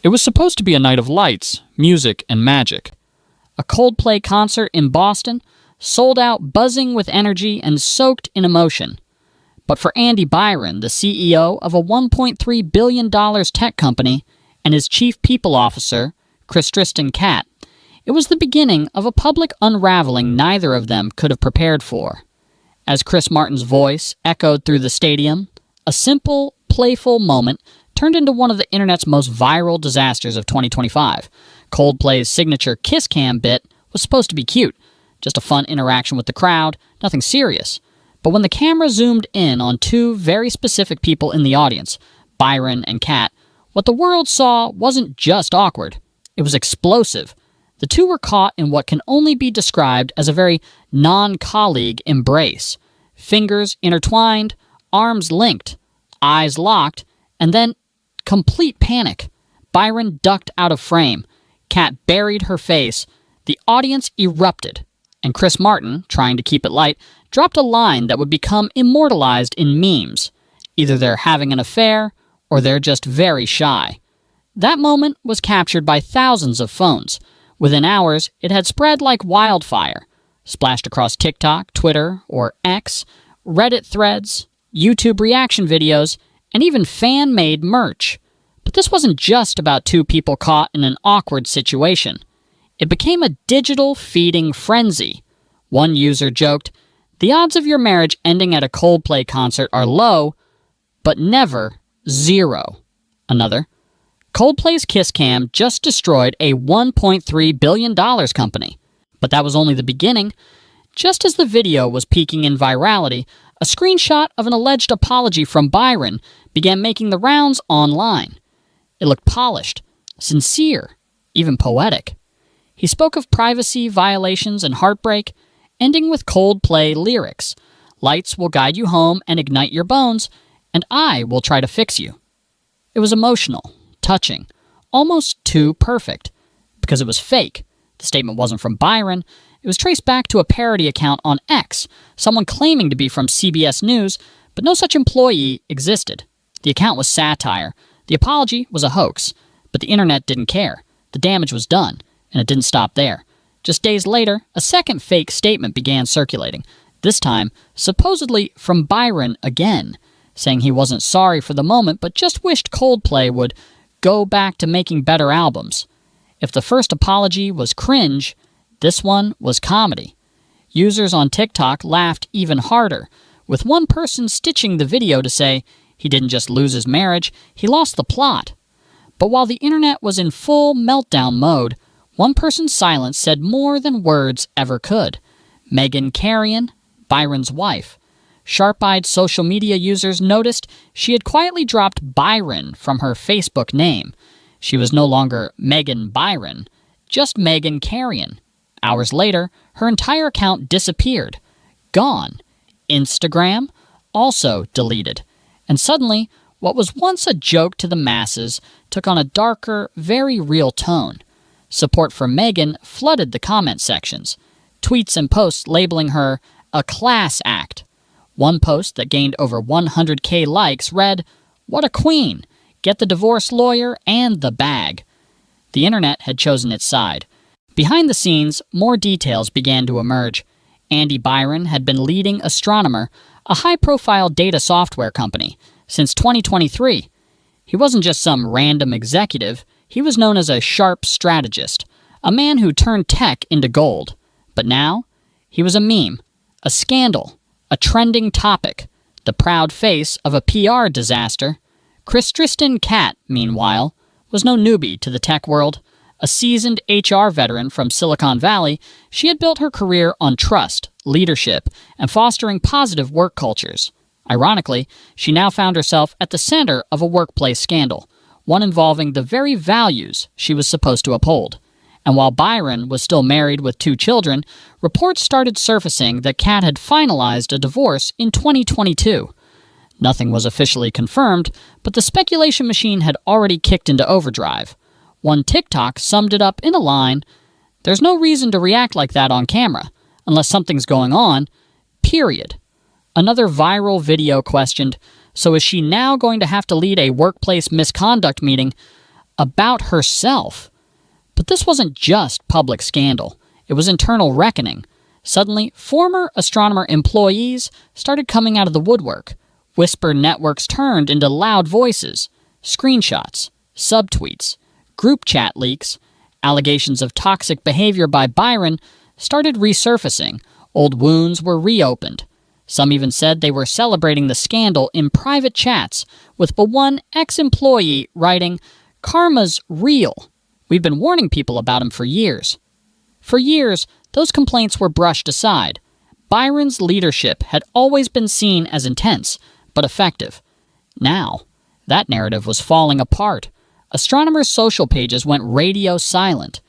It was supposed to be a night of lights, music, and magic. A Coldplay concert in Boston, sold out, buzzing with energy, and soaked in emotion. But for Andy Byron, the CEO of a $1.3 billion tech company, and his chief people officer, Christen Kat, it was the beginning of a public unraveling neither of them could have prepared for. As Chris Martin's voice echoed through the stadium, a simple, playful moment turned into one of the internet's most viral disasters of 2025. Coldplay's signature kiss cam bit was supposed to be cute, just a fun interaction with the crowd, nothing serious. But when the camera zoomed in on two very specific people in the audience, Byron and Kat, what the world saw wasn't just awkward. It was explosive. The two were caught in what can only be described as a very non-colleague embrace. Fingers intertwined, arms linked, eyes locked, and then complete panic. Byron ducked out of frame. Kat buried her face. The audience erupted. And Chris Martin, trying to keep it light, dropped a line that would become immortalized in memes. Either they're having an affair, or they're just very shy. That moment was captured by thousands of phones. Within hours, it had spread like wildfire, splashed across TikTok, Twitter, or X, Reddit threads, YouTube reaction videos, and even fan-made merch. But this wasn't just about two people caught in an awkward situation. It became a digital feeding frenzy. One user joked, "The odds of your marriage ending at a Coldplay concert are low, but never zero." Another, "Coldplay's kiss cam just destroyed a $1.3 billion company." But that was only the beginning. Just as the video was peaking in virality, a screenshot of an alleged apology from Byron began making the rounds online. It looked polished, sincere, even poetic. He spoke of privacy violations and heartbreak, ending with Coldplay lyrics. "Lights will guide you home and ignite your bones, and I will try to fix you." It was emotional, touching, almost too perfect, because it was fake. The statement wasn't from Byron. It was traced back to a parody account on X, someone claiming to be from CBS News, but no such employee existed. The account was satire. The apology was a hoax, but the internet didn't care. The damage was done, and it didn't stop there. Just days later, a second fake statement began circulating, this time supposedly from Byron again, saying he wasn't sorry for the moment but just wished Coldplay would go back to making better albums. If the first apology was cringe, this one was comedy. Users on TikTok laughed even harder, with one person stitching the video to say he didn't just lose his marriage, he lost the plot. But while the internet was in full meltdown mode, one person's silence said more than words ever could. Meghan Carrion, Byron's wife. Sharp-eyed social media users noticed she had quietly dropped Byron from her Facebook name. She was no longer Megan Byron, just Meghan Carrion. Hours later, her entire account disappeared. Gone. Instagram also deleted. And suddenly, what was once a joke to the masses took on a darker, very real tone. Support for Meghan flooded the comment sections. Tweets and posts labeling her a class act. One post that gained over 100K likes read, "What a queen! Get the divorce lawyer and the bag." The internet had chosen its side. Behind the scenes, more details began to emerge. Andy Byron had been leading Astronomer, a high-profile data software company, since 2023. He wasn't just some random executive. He was known as a sharp strategist, a man who turned tech into gold. But now, he was a meme, a scandal, a trending topic, the proud face of a PR disaster. Christen Kat, meanwhile, was no newbie to the tech world. A seasoned HR veteran from Silicon Valley, she had built her career on trust, leadership, and fostering positive work cultures. Ironically, she now found herself at the center of a workplace scandal, one involving the very values she was supposed to uphold. And while Byron was still married with 2 children, reports started surfacing that Kat had finalized a divorce in 2022. Nothing was officially confirmed, but the speculation machine had already kicked into overdrive. One TikTok summed it up in a line, "There's no reason to react like that on camera, unless something's going on, period." Another viral video questioned, "So is she now going to have to lead a workplace misconduct meeting?" about herself. But this wasn't just public scandal. It was internal reckoning. Suddenly, former astronomer employees started coming out of the woodwork. Whisper networks turned into loud voices. Screenshots, subtweets, group chat leaks, allegations of toxic behavior by Byron started resurfacing. Old wounds were reopened. Some even said they were celebrating the scandal in private chats, with but one ex-employee writing, "Karma's real. We've been warning people about him for years." For years, those complaints were brushed aside. Byron's leadership had always been seen as intense, but effective. Now, that narrative was falling apart. Astronomers' social pages went radio silent.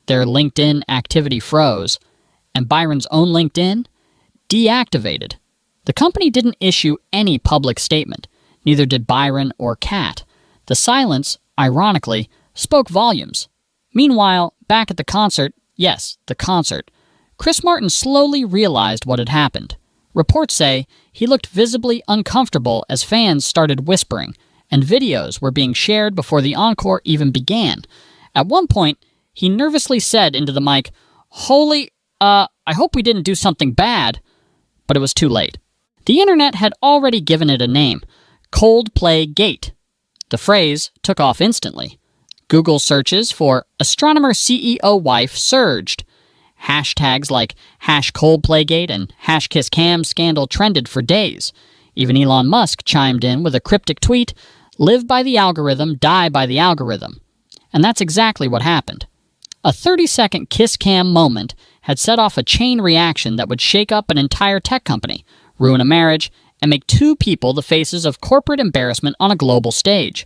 Their LinkedIn activity froze. And Byron's own LinkedIn? Deactivated. The company didn't issue any public statement. Neither did Byron or Kat. The silence, ironically, spoke volumes. Meanwhile, back at the concert, yes, the concert, Chris Martin slowly realized what had happened. Reports say he looked visibly uncomfortable as fans started whispering, and videos were being shared before the encore even began. At one point, he nervously said into the mic, I hope we didn't do something bad." But it was too late. The internet had already given it a name, Coldplay Gate. The phrase took off instantly. Google searches for Astronomer CEO wife surged. Hashtags like #ColdplayGate and #KissCam scandal trended for days. Even Elon Musk chimed in with a cryptic tweet, "Live by the algorithm, die by the algorithm." And that's exactly what happened. A 30-second kiss-cam moment had set off a chain reaction that would shake up an entire tech company, ruin a marriage, and make two people the faces of corporate embarrassment on a global stage.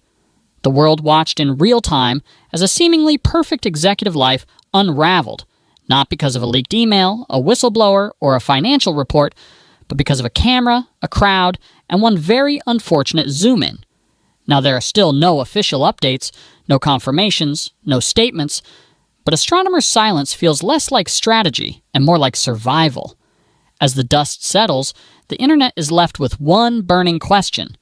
The world watched in real time as a seemingly perfect executive life unraveled, not because of a leaked email, a whistleblower, or a financial report, but because of a camera, a crowd, and one very unfortunate zoom-in. Now, there are still no official updates, no confirmations, no statements, but astronomers' silence feels less like strategy and more like survival. As the dust settles, the internet is left with one burning question.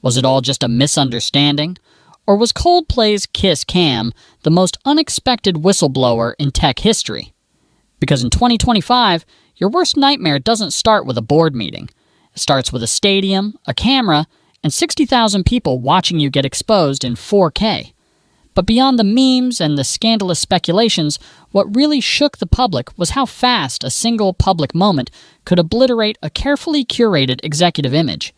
Was it all just a misunderstanding? Or was Coldplay's Kiss Cam the most unexpected whistleblower in tech history? Because in 2025, your worst nightmare doesn't start with a board meeting. It starts with a stadium, a camera, and 60,000 people watching you get exposed in 4K. But beyond the memes and the scandalous speculations, what really shook the public was how fast a single public moment could obliterate a carefully curated executive image.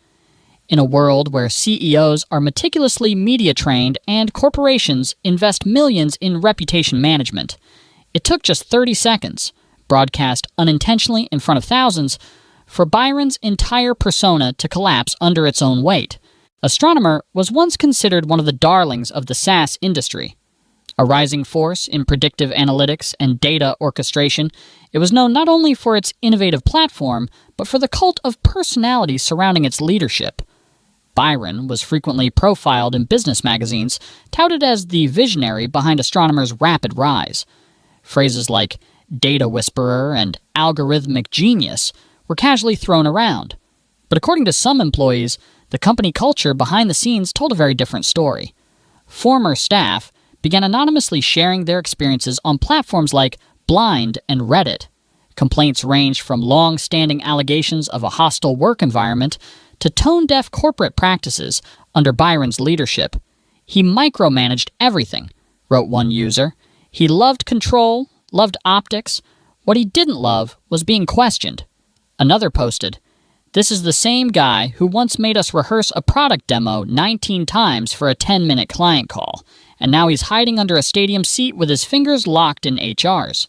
In a world where CEOs are meticulously media-trained and corporations invest millions in reputation management, it took just 30 seconds, broadcast unintentionally in front of thousands, for Byron's entire persona to collapse under its own weight. Astronomer was once considered one of the darlings of the SaaS industry. A rising force in predictive analytics and data orchestration, it was known not only for its innovative platform, but for the cult of personality surrounding its leadership. Byron was frequently profiled in business magazines, touted as the visionary behind astronomers' rapid rise. Phrases like data whisperer and algorithmic genius were casually thrown around. But according to some employees, the company culture behind the scenes told a very different story. Former staff began anonymously sharing their experiences on platforms like Blind and Reddit. Complaints ranged from long-standing allegations of a hostile work environment to tone-deaf corporate practices under Byron's leadership. He micromanaged everything, wrote one user. He loved control, loved optics. What he didn't love was being questioned. Another posted, "This is the same guy who once made us rehearse a product demo 19 times for a 10-minute client call, and now he's hiding under a stadium seat with his fingers locked in HR's."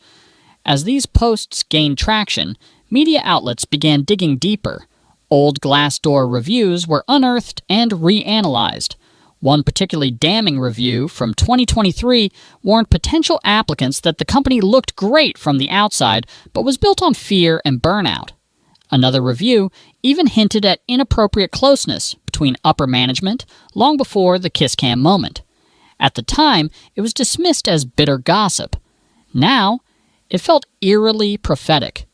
As these posts gained traction, media outlets began digging deeper. Old Glassdoor reviews were unearthed and reanalyzed. One particularly damning review from 2023 warned potential applicants that the company looked great from the outside, but was built on fear and burnout. Another review even hinted at inappropriate closeness between upper management long before the kiss cam moment. At the time, it was dismissed as bitter gossip. Now, it felt eerily prophetic.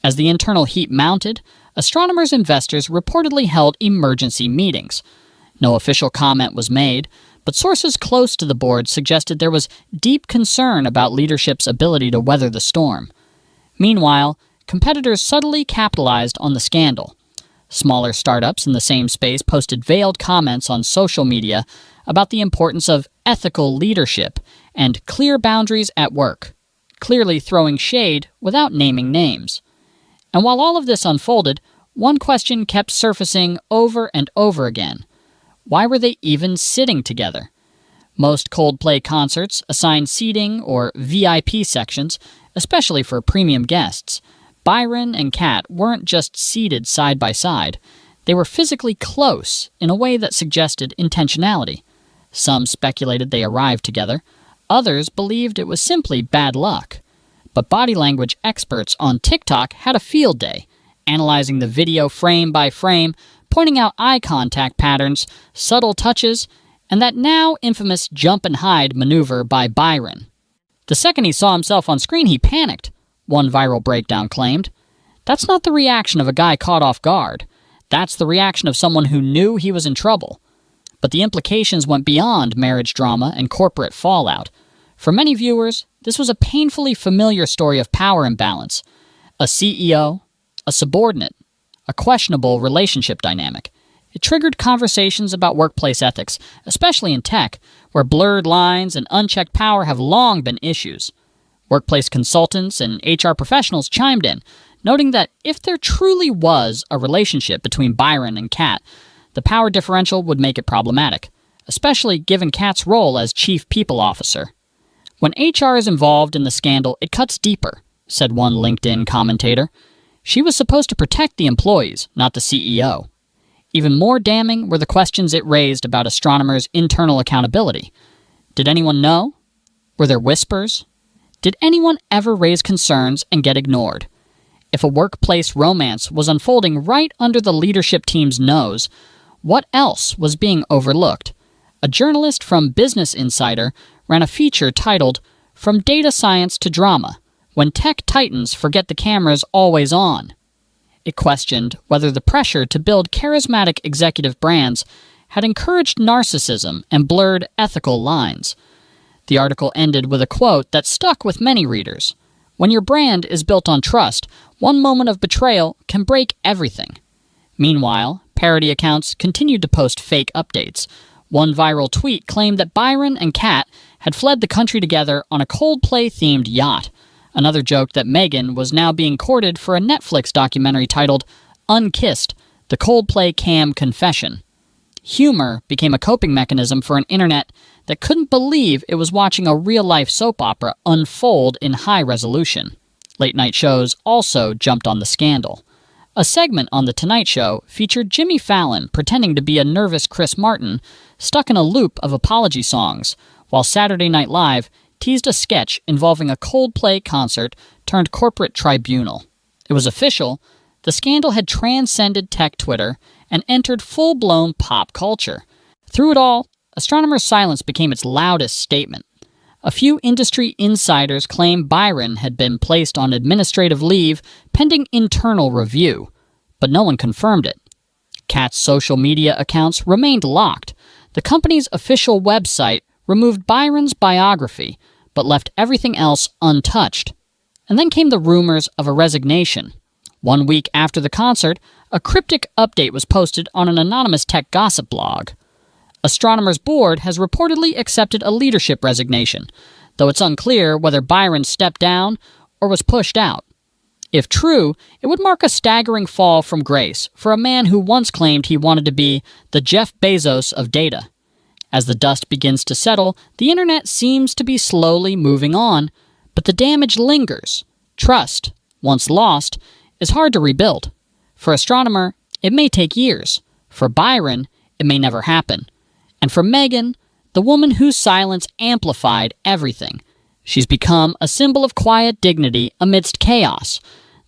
As the internal heat mounted, astronomers' investors reportedly held emergency meetings. No official comment was made, But sources close to the board suggested there was deep concern about leadership's ability to weather the storm. Meanwhile, competitors subtly capitalized on the scandal. Smaller startups in the same space posted veiled comments on social media about the importance of ethical leadership and clear boundaries at work, clearly throwing shade without naming names. And while all of this unfolded, one question kept surfacing over and over again. Why were they even sitting together? Most Coldplay concerts assign seating or VIP sections, especially for premium guests. Byron and Kat weren't just seated side by side. They were physically close in a way that suggested intentionality. Some speculated they arrived together. Others believed it was simply bad luck. But body language experts on TikTok had a field day, analyzing the video frame by frame, pointing out eye contact patterns, subtle touches, and that now infamous jump and hide maneuver by Byron. The second he saw himself on screen, he panicked, one viral breakdown claimed. That's not the reaction of a guy caught off guard. That's the reaction of someone who knew he was in trouble. But the implications went beyond marriage drama and corporate fallout. For many viewers, this was a painfully familiar story of power imbalance. A CEO, a subordinate, a questionable relationship dynamic. It triggered conversations about workplace ethics, especially in tech, where blurred lines and unchecked power have long been issues. Workplace consultants and HR professionals chimed in, noting that if there truly was a relationship between Byron and Kat, the power differential would make it problematic, especially given Kat's role as Chief People Officer. When HR is involved in the scandal, it cuts deeper, said one LinkedIn commentator. She was supposed to protect the employees, not the CEO. Even more damning were the questions it raised about Astronomer's internal accountability. Did anyone know? Were there whispers? Did anyone ever raise concerns and get ignored? If a workplace romance was unfolding right under the leadership team's nose, what else was being overlooked? A journalist from Business Insider ran a feature titled, "From Data Science to Drama, When Tech Titans Forget the Camera's Always On." It questioned whether the pressure to build charismatic executive brands had encouraged narcissism and blurred ethical lines. The article ended with a quote that stuck with many readers. When your brand is built on trust, one moment of betrayal can break everything. Meanwhile, parody accounts continued to post fake updates. One viral tweet claimed that Byron and Kat had fled the country together on a Coldplay-themed yacht. Another joked that Meghan was now being courted for a Netflix documentary titled Unkissed, The Coldplay Cam Confession. Humor became a coping mechanism for an internet that couldn't believe it was watching a real-life soap opera unfold in high resolution. Late-night shows also jumped on the scandal. A segment on The Tonight Show featured Jimmy Fallon pretending to be a nervous Chris Martin stuck in a loop of apology songs, while Saturday Night Live teased a sketch involving a Coldplay concert turned corporate tribunal. It was official. The scandal had transcended tech Twitter and entered full-blown pop culture. Through it all, Astronomer's silence became its loudest statement. A few industry insiders claim Byron had been placed on administrative leave pending internal review, but no one confirmed it. Kat's social media accounts remained locked. The company's official website removed Byron's biography, but left everything else untouched. And then came the rumors of a resignation. 1 week after the concert, a cryptic update was posted on an anonymous tech gossip blog. Astronomer's board has reportedly accepted a leadership resignation, though it's unclear whether Byron stepped down or was pushed out. If true, it would mark a staggering fall from grace for a man who once claimed he wanted to be the Jeff Bezos of data. As the dust begins to settle, the internet seems to be slowly moving on, but the damage lingers. Trust, once lost, is hard to rebuild. For Astronomer, it may take years. For Byron, it may never happen. And for Meghan, the woman whose silence amplified everything, she's become a symbol of quiet dignity amidst chaos.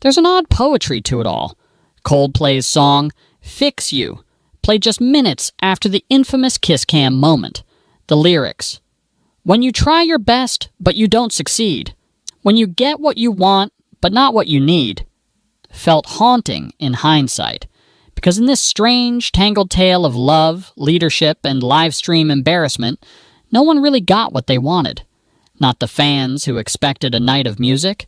There's an odd poetry to it all. Coldplay's song, Fix You, played just minutes after the infamous kiss cam moment. The lyrics: when you try your best, but you don't succeed. When you get what you want, but not what you need. Felt haunting in hindsight, Because in this strange, tangled tale of love, leadership, and live stream embarrassment, no one really got what they wanted. Not the fans who expected a night of music,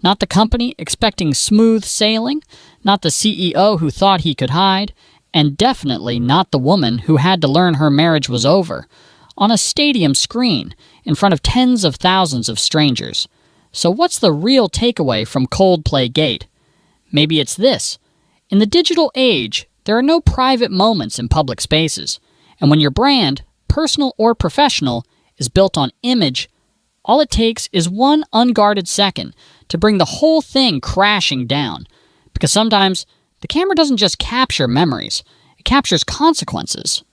not the company expecting smooth sailing, not the CEO who thought he could hide, and definitely not the woman who had to learn her marriage was over, on a stadium screen, in front of tens of thousands of strangers. So what's the real takeaway from Coldplay Gate? Maybe it's this. In the digital age, there are no private moments in public spaces. And when your brand, personal or professional, is built on image, all it takes is one unguarded second to bring the whole thing crashing down. Because sometimes the camera doesn't just capture memories, it captures consequences.